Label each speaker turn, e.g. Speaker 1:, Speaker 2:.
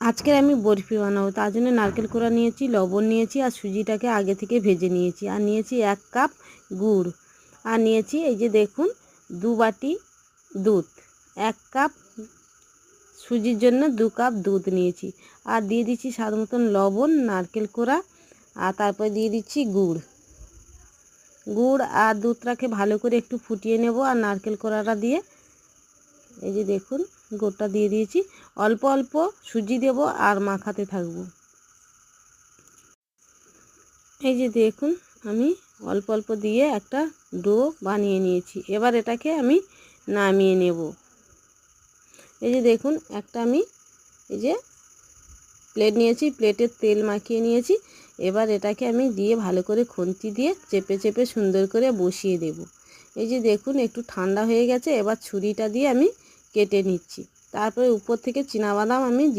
Speaker 1: আজকে আমি বরফি বানাবো, তার জন্য নারকেল কোড়া নিয়েছি, লবণ নিয়েছি আর সুজিটাকে আগে থেকে ভেজে নিয়েছি, আর নিয়েছি 1 কাপ গুড়, আর নিয়েছি এই যে দেখুন 2 বাটি দুধ। 1 কাপ সুজির জন্য 2 কাপ দুধ নিয়েছি, আর দিয়ে দিচ্ছি স্বাদ মতন লবণ, নারকেল কোড়া, আর তারপর দিয়ে দিচ্ছি গুড়। আর দুধটাকে ভালো করে একটু ফুটিয়ে নেব, আর নারকেল কোড়াটা দিয়ে এই যে দেখুন গুড়টা দিয়ে দিয়েছি। অল্প অল্প সুজি দেব আর মাখাতে থাকবো। এই যে দেখুন আমি অল্প অল্প দিয়ে একটা ডো বানিয়ে নিয়েছি। এবার এটাকে আমি নামিয়ে নেব। এই যে দেখুন একটা আমি এই যে প্লেট নিয়েছি, প্লেটে তেল মাখিয়ে নিয়েছি। এবার এটাকে আমি দিয়ে ভালো করে খুন্তি দিয়ে চেপে চেপে সুন্দর করে বসিয়ে দেব। এই যে দেখুন একটু ঠান্ডা হয়ে গেছে, এবার ছুরিটা দিয়ে আমি কেটে নিচ্ছি। তারপরে উপর থেকে চীনাবাদাম আমি দিয়ে